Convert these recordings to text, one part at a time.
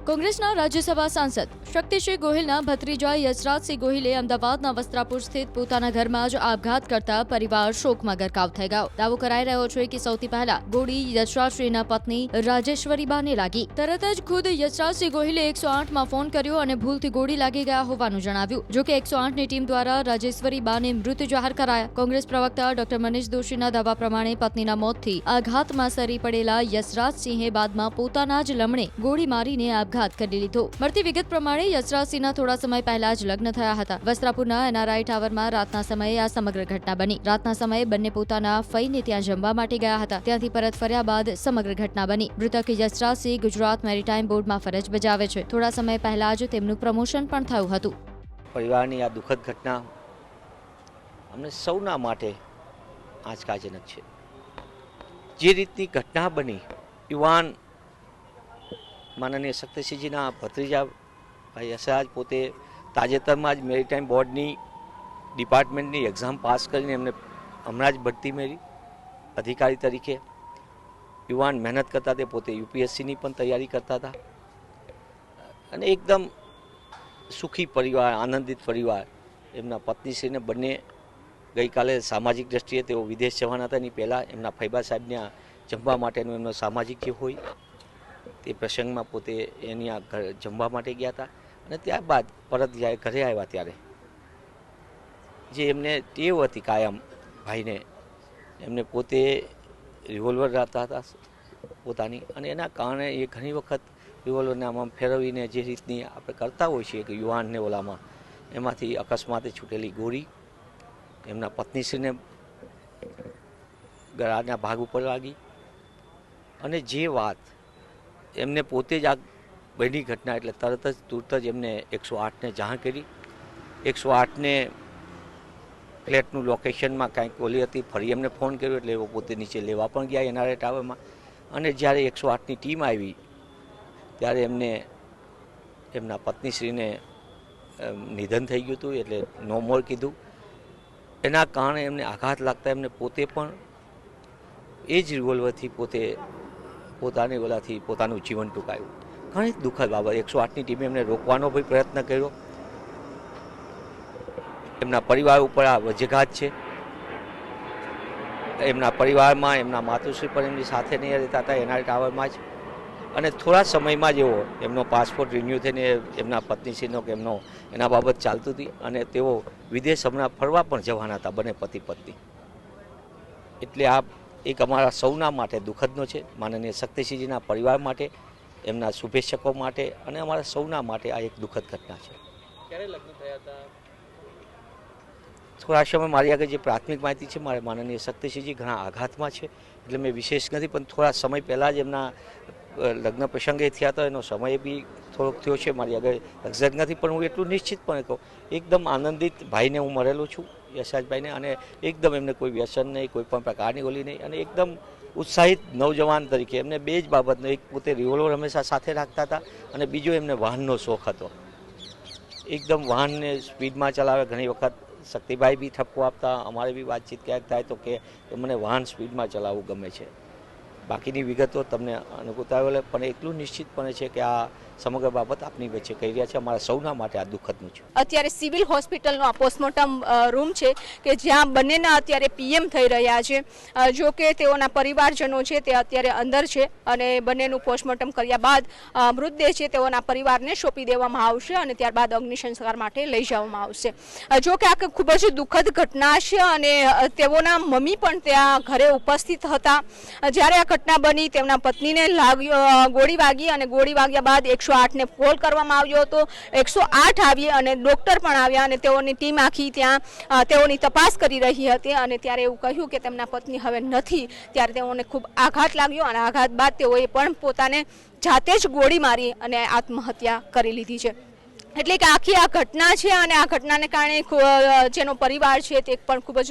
કોંગ્રેસના રાજ્યસભા સાંસદ શક્તિસિંહ ગોહિલના ભત્રીજા યશરાજસિંહ ગોહિલે અમદાવાદના વસ્ત્રાપુર સ્થિત પોતાના ઘરમાં જ આપઘાત કરતા પરિવાર શોકમાં ગરકાવ થઈ ગયો। દાવો કરાઈ રહ્યો છે કે સૌથી પહેલા ગોળી યશરાજસિંહના પત્ની રાજેશ્વરીબાને લાગી। તરત જ ખુદ યશરાજસિંહ ગોહિલે 108 માં ફોન કર્યો અને ભૂલથી ગોળી લાગી ગયા હોવાનું જણાવ્યું। જો કે 108ની ટીમ દ્વારા રાજેશ્વરીબાને મૃત જાહેર કરાયા। કોંગ્રેસ પ્રવક્તા ડોક્ટર મનીષ દોશીના દાવા પ્રમાણે પત્નીના મોતથી આઘાતમાં સરી પડેલા યશરાજસિંહે બાદમાં પોતાના જ લમણે ગોળી મારીને આપઘાત કરી લીધો। મળતી વિગત પ્રમાણે યશરાજસિંહના થોડા સમય પહેલા જ લગ્ન થયા હતા। વસ્ત્રાપુરના એનઆરઆઈ ટાવરમાં રાતના સમયે આ સમગ્ર ઘટના બની। રાતના સમયે બંને પોતાના ફઈને ત્યાં જમવા માટે ગયા હતા। ત્યાંથી પરત ફર્યા બાદ સમગ્ર ઘટના બની। મૃતક યશરાજસિંહ ગુજરાત મેરીટાઈમ બોર્ડમાં ફરજ બજાવે છે। થોડા સમય પહેલા જ તેમનું પ્રમોશન પણ થયું હતું। પરિવારની આ દુઃખદ ઘટના અમને સૌના માટે આંચકાજનક છે। જે રીતની ઘટના બની, યુવાન માનનીય શક્તિસિંહજીના ભત્રીજા ભાઈ યશરાજ પોતે તાજેતરમાં જ મેરીટાઈમ બોર્ડની ડિપાર્ટમેન્ટની એક્ઝામ પાસ કરીને એમને હમણાં જ બઢતી મેળવી અધિકારી તરીકે। યુવાન મહેનત કરતા તે પોતે યુપીએસસીની પણ તૈયારી કરતા હતા અને એકદમ સુખી પરિવાર, આનંદિત પરિવાર। એમના પત્નીશ્રીને બંને ગઈકાલે સામાજિક દ્રષ્ટિએ તેઓ વિદેશ જવાના હતા। એની પહેલાં એમના ફૈબા સાહેબને જમવા માટેનો એમનો સામાજિક જે હોય તે પ્રસંગમાં પોતે એની આ ઘર જમવા માટે ગયા હતા અને ત્યારબાદ પરત જ્યારે ઘરે આવ્યા ત્યારે જે એમને ટેવ હતી કાયમ ભાઈને, એમને પોતે રિવોલ્વર રાખતા હતા પોતાની અને એના કારણે એ ઘણી વખત રિવોલ્વરને આમાં ફેરવીને જે રીતની આપણે કરતા હોઈએ છીએ કે યુવાનને ઓલામાં એમાંથી અકસ્માતે છૂટેલી ગોળી એમના પત્નીશ્રીને ગળાના ભાગ ઉપર લાગી અને જે વાત એમને પોતે જ આ બની ઘટના એટલે તરત જ તુરત જ એમને 108ને જાણ કરી। 108ને ફ્લેટનું લોકેશનમાં કાંઈક ઓલી હતી, ફરી એમને ફોન કર્યો એટલે એવો પોતે નીચે લેવા પણ ગયા એનઆરઆઈ ટાવરમાં અને જ્યારે 108ની ટીમ આવી ત્યારે એમને એમના પત્નીશ્રીને નિધન થઈ ગયું હતું એટલે નો મોર કીધું। એના કારણે એમને આઘાત લાગતા એમને પોતે પણ એ જ રિવોલ્વરથી પોતાની ઓલાથી પોતાનું જીવન ટૂંકાયું। ઘણી દુઃખદ બાબત। 108ની ટીમે એમને રોકવાનો પણ પ્રયત્ન કર્યો। એમના પરિવાર ઉપર આ વજ્રઘાત છે। એમના પરિવારમાં એમના માતુશ્રી પણ એમની સાથે નહીં રહેતા હતા એનઆરઆઈ ટાવરમાં જ અને થોડા સમયમાં જ એમનો પાસપોર્ટ રિન્યૂ થઈને એમના પત્નીશ્રીનો કે એમનો એના બાબત ચાલતું હતી અને તેઓ વિદેશ હમણાં ફરવા પણ જવાના હતા બંને પતિ પત્ની। એટલે આ એક અમારા સૌના માટે દુઃખદનો છે। માનનીય શક્તિસિંહજીના પરિવાર માટે, એમના શુભેચ્છકો માટે અને અમારા સૌના માટે આ એક દુઃખદ ઘટના છે। ક્યારે લગ્ન થયા હતા? થોડા સમય મારી આગળ જે પ્રાથમિક માહિતી છે મારે માનનીય શક્તિસિંહજી ઘણા આઘાતમાં છે એટલે મેં વિશેષ નથી, પણ થોડા સમય પહેલાં જ એમના લગ્ન પ્રસંગે થયા હતા, એનો સમય બી થોડોક થયો છે, મારી આગળ એક્ઝેક્ટ નથી, પણ હું એટલું નિશ્ચિતપણે કહું એકદમ આનંદિત ભાઈને હું મળેલો છું યશરાજભાઈને અને એકદમ એમને કોઈ વ્યસન નહીં, કોઈ પણ પ્રકારની ઓલી નહીં અને એકદમ ઉત્સાહિત નવજવાન તરીકે એમને બે જ બાબતનો, એક પોતે રિવોલ્વર હંમેશા સાથે રાખતા હતા અને બીજો એમને વાહનનો શોખ હતો। એકદમ વાહનને સ્પીડમાં ચલાવે। ઘણી વખત શક્તિભાઈ બી ઠપકો આપતા, અમારે બી વાતચીત ક્યાંક થાય તો કે મને વાહન સ્પીડમાં ચલાવવું ગમે છે। બાકીની વિગતો તમને અનુકૂળતા આવે પણ એટલું નિશ્ચિતપણે છે કે આ સમગ્ર બાબત આપની વચ્ચે કહી રહ્યા છે। અમારા સૌના માટે આ દુઃખદનું છે। અત્યારે સિવિલ હોસ્પિટલનો આ પોસ્ટમોર્ટમ રૂમ છે કે જ્યાં બંનેના અત્યારે પીએમ થઈ રહ્યા છે। જો કે તેઓના પરિવારજનો છે તે અત્યારે અંદર છે અને બંનેનું પોસ્ટમોર્ટમ કર્યા બાદ મૃતદેહ છે તેઓના પરિવારને સોંપી દેવામાં આવશે અને ત્યારબાદ અગ્નિ સંસ્કાર માટે લઈ જવામાં આવશે। જો કે આ ખૂબ જ દુઃખદ ઘટના છે અને તેઓના મમ્મી પણ ત્યાં ઘરે ઉપસ્થિત હતા જ્યારે આ ઘટના બની। તેમના પત્નીને ગોળી વાગી અને ગોળી વાગ્યા બાદ 108ને કોલ કરવામાં આવ્યો હતો। 108 આવી અને ડૉક્ટર પણ આવ્યા અને તેઓની ટીમ આખી ત્યાં તેઓની તપાસ કરી રહી હતી અને ત્યારે એવું કહ્યું કે તેમના પત્ની હવે નથી। ત્યારે તેઓને ખૂબ આઘાત લાગ્યો અને આઘાત બાદ તેઓએ પણ પોતાને જાતે જ ગોળી મારી અને આત્મહત્યા કરી લીધી છે। એટલે કે આખી આ ઘટના છે અને આ ઘટનાને કારણે જેનો પરિવાર છે તે પણ ખૂબ જ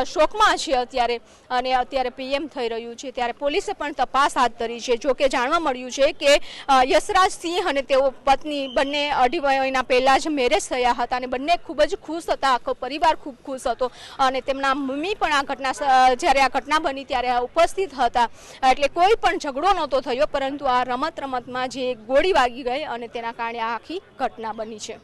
શોકમાં છે અત્યારે, અને અત્યારે પીએમ થઈ રહ્યું છે ત્યારે પોલીસે પણ તપાસ હાથ ધરી છે. જો કે જાણવા મળ્યું છે કે યશરાજ સિંહ અને તેઓ પત્ની બંને 2.5 મહિના પહેલાં જ મેરેજ થયા હતા અને બંને ખૂબ જ ખુશ હતા, આખો પરિવાર ખૂબ ખુશ હતો અને તેમના મમ્મી પણ આ ઘટના જ્યારે આ ઘટના બની ત્યારે ઉપસ્થિત હતા. એટલે કોઈ પણ ઝઘડો નહોતો થયો, પરંતુ આ રમતમાં જે ગોળી વાગી ગઈ અને તેના કારણે આખી ઘટના બની છે.